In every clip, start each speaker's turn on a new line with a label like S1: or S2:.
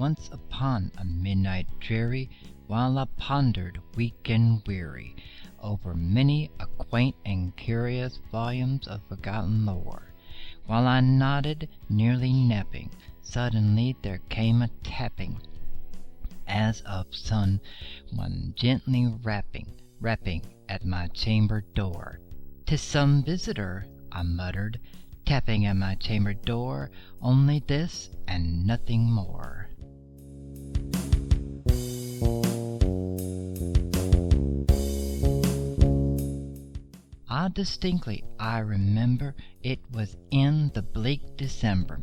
S1: once upon a midnight dreary, while I pondered, weak and weary, over many a quaint and curious volumes of forgotten lore. While I nodded, nearly napping, suddenly there came a tapping, as of some one gently rapping at my chamber door. "'Tis some visitor," I muttered, tapping at my chamber door, "only this and nothing more." Distinctly I remember it was in the bleak December,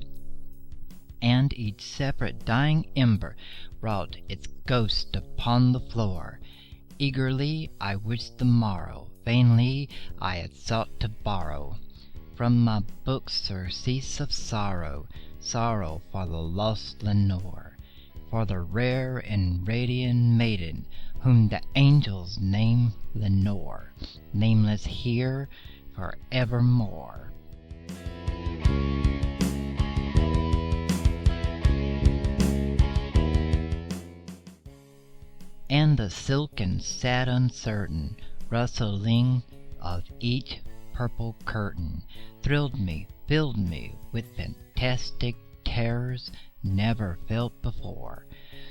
S1: and each separate dying ember wrought its ghost upon the floor. Eagerly I wished the morrow, vainly I had sought to borrow from my book surcease of sorrow, sorrow for the lost Lenore, for the rare and radiant maiden whom the angels name Lenore, nameless here for evermore. And the silken sad uncertain rustling of each purple curtain thrilled me, filled me with fantastic terrors never felt before,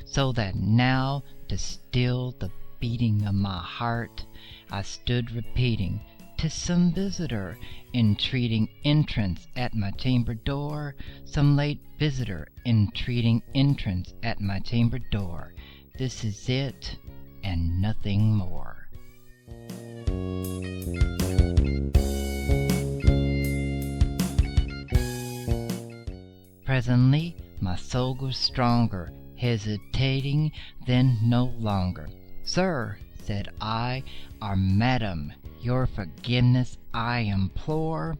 S1: so that now, to still the beating of my heart, I stood repeating, "'Tis some visitor, entreating entrance at my chamber door, some late visitor, entreating entrance at my chamber door. This is it, and nothing more." Presently my soul grew stronger, hesitating then no longer. "Sir," said I, "or madam, your forgiveness I implore,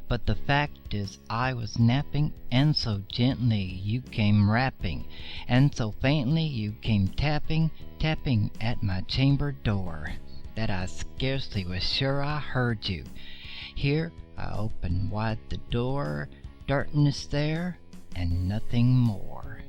S1: but the fact is I was napping, and so gently you came rapping, and so faintly you came tapping at my chamber door, that I scarcely was sure I heard you. Here I opened wide the door, darkness there, and nothing more."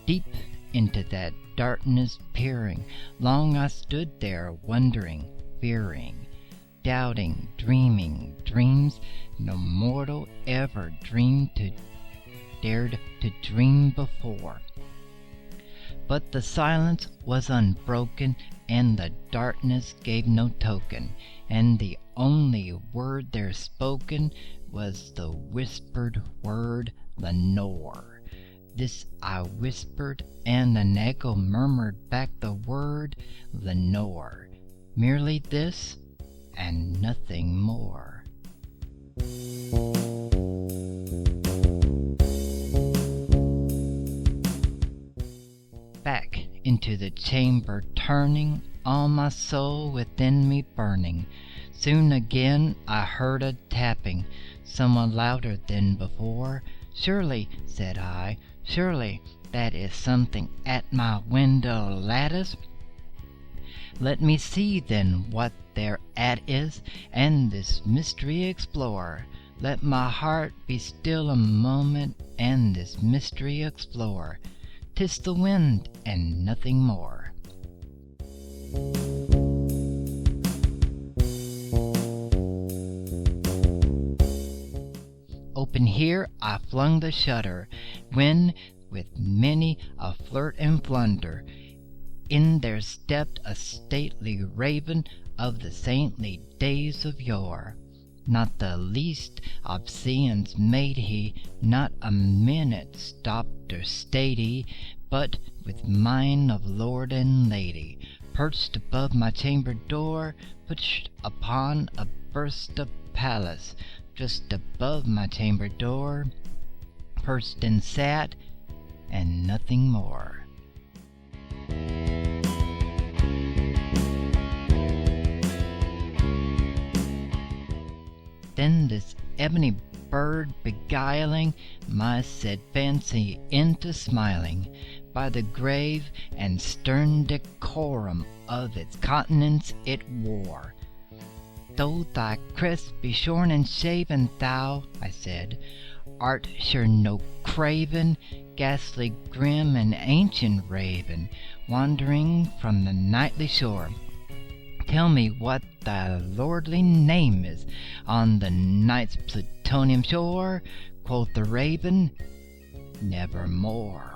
S1: Deep into that darkness peering, long I stood there wondering, fearing, doubting, dreaming dreams no mortal ever dared to dream before. But the silence was unbroken, and the darkness gave no token, and the only word there spoken was the whispered word Lenore. This I whispered, and an echo murmured back the word Lenore. Merely this, and nothing more. Back into the chamber turning, all my soul within me burning, soon again I heard a tapping, somewhat louder than before. "Surely," said I, "surely that is something at my window lattice. Let me see then what thereat is, and this mystery explore. Let my heart be still a moment, and this mystery explore. 'Tis the wind, and nothing more." Open here I flung the shutter, when, with many a flirt and flunder, in there stepped a stately raven of the saintly days of yore. Not the least obeisance made he, not a minute stopped or stayed he, but with mien of lord and lady, perched above my chamber door, perched upon a burst of palace, just above my chamber door, perched and sat, and nothing more. Then this ebony bird, beguiling my said fancy into smiling, by the grave and stern decorum of its countenance it wore, though thy crest be shorn and shaven, thou, I said, art sure no craven, ghastly, grim, and ancient raven, wandering from the nightly shore. Tell me what thy lordly name is on the night's plutonium shore. Quoth the raven, Nevermore.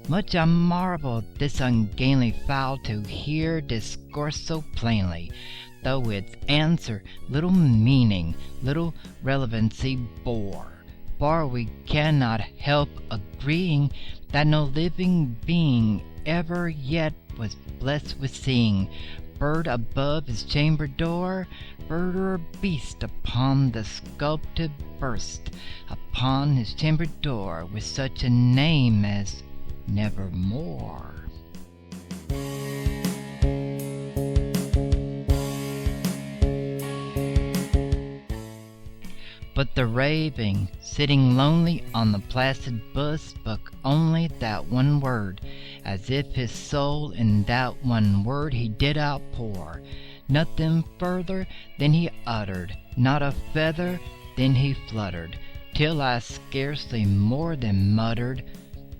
S1: Much I marveled this ungainly fowl to hear discourse so plainly, though its answer little meaning, little relevancy bore. For we cannot help agreeing that no living being ever yet was blessed with seeing bird above his chamber door, bird or beast upon the sculpted burst upon his chamber door with such a name as Nevermore. But the raven, sitting lonely on the placid bust, spoke only that one word, as if his soul in that one word he did outpour. Nothing further than he uttered, not a feather then he fluttered, till I scarcely more than muttered,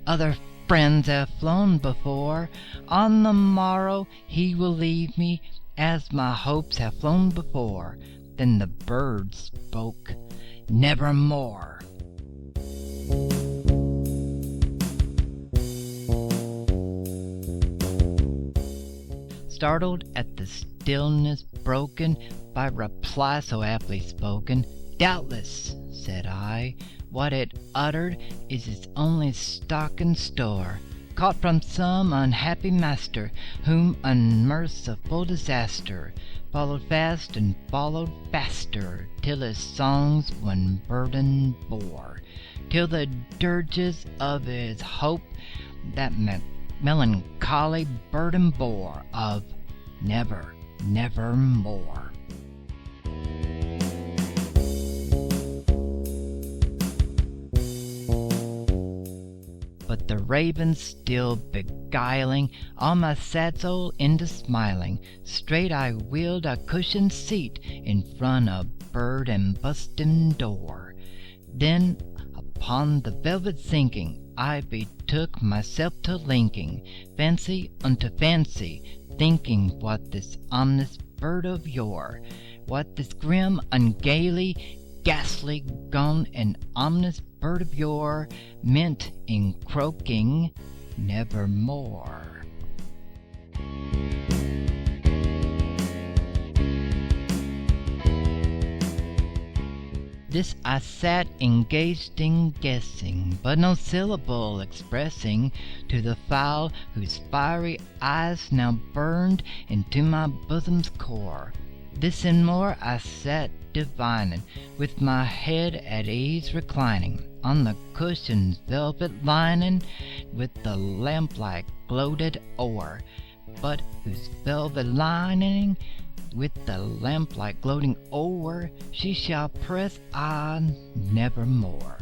S1: Other friends have flown before, on the morrow he will leave me, as my hopes have flown before. Then the bird spoke, Nevermore. Startled at the stillness broken by reply so aptly spoken, Doubtless, said I, what it uttered is its only stock and store, caught from some unhappy master, whom unmerciful disaster followed fast and followed faster, till his songs one burden bore, till the dirges of his hope that melancholy burden bore of never, nevermore. But the raven still beguiling all my sad soul into smiling, straight I wheeled a cushioned seat in front of bird and bustin' door. Then upon the velvet sinking, I betook myself to linking fancy unto fancy, thinking what this ominous bird of yore, what this grim, ungainly, ghastly, gaunt, and ominous bird of yore meant in croaking Nevermore. This I sat engaged in guessing, but no syllable expressing to the fowl whose fiery eyes now burned into my bosom's core. This and more I sat divining, with my head at ease reclining on the cushion's velvet lining, with the lamplight gloated o'er, but whose velvet lining with the lamplight gloating o'er she shall press on nevermore.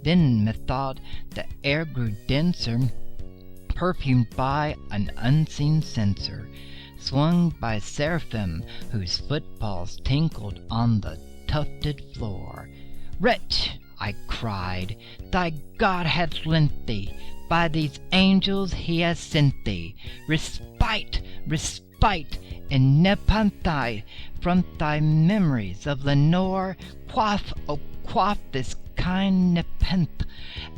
S1: Then methought the air grew denser, perfumed by an unseen censer, swung by seraphim whose footfalls tinkled on the tufted floor. Wretch, I cried, thy God hath lent thee, by these angels he has sent thee, respite, respite, and nepenthe from thy memories of Lenore. Quaff, oh quaff this kind nepenthe,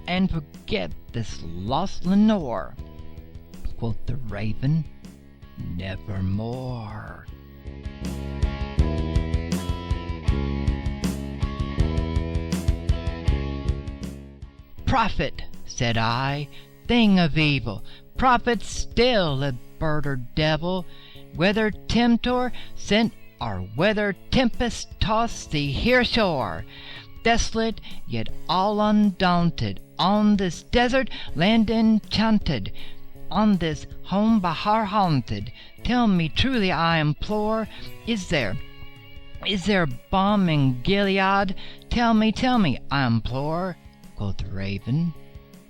S1: and forget this lost Lenore. Quoth the raven, Nevermore. Prophet, said I, thing of evil, prophet still, a bird or devil, whether tempter sent or whether tempest tossed thee here ashore, desolate yet all undaunted, on this desert land enchanted, on this home Bahar haunted, tell me truly I implore, is there Is there balm in Gilead? Tell me, I implore. Quoth the raven,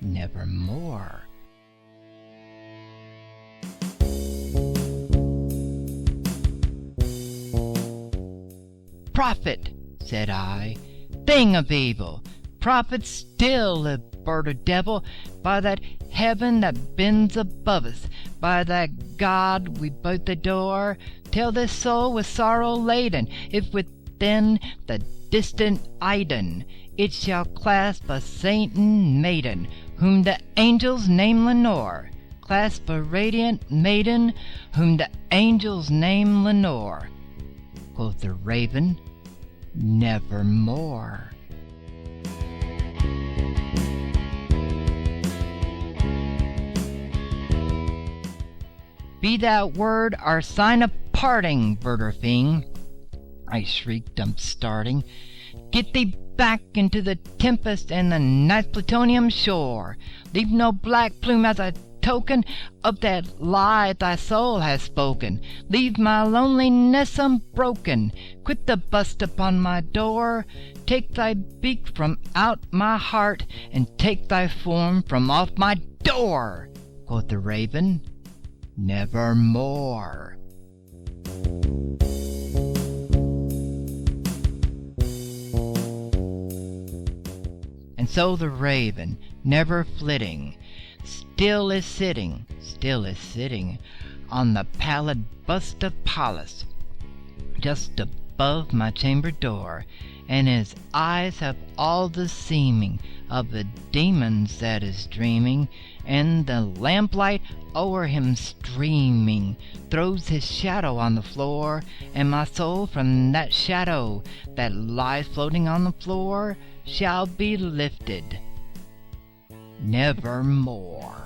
S1: nevermore. Prophet, said I, thing of evil, prophet still, a bird or devil, by that heaven that bends above us, by that God we both adore, tell this soul with sorrow laden, if within the distant Iden it shall clasp a saint and maiden, whom the angels name Lenore, clasp a radiant maiden, whom the angels name Lenore. Quoth the raven, nevermore. Be that word our sign of parting, bird or thing, I shrieked, upstarting. Get thee back into the tempest and the night's plutonium shore. Leave no black plume as a token of that lie thy soul has spoken. Leave my loneliness unbroken. Quit the bust upon my door. Take thy beak from out my heart, and take thy form from off my door. Quoth the raven, nevermore. And so the raven, never flitting, still is sitting on the pallid bust of Pallas, just above my chamber door, and his eyes have all the seeming of the demons that is dreaming, and the lamplight o'er him streaming throws his shadow on the floor, and my soul from that shadow that lies floating on the floor shall be lifted nevermore.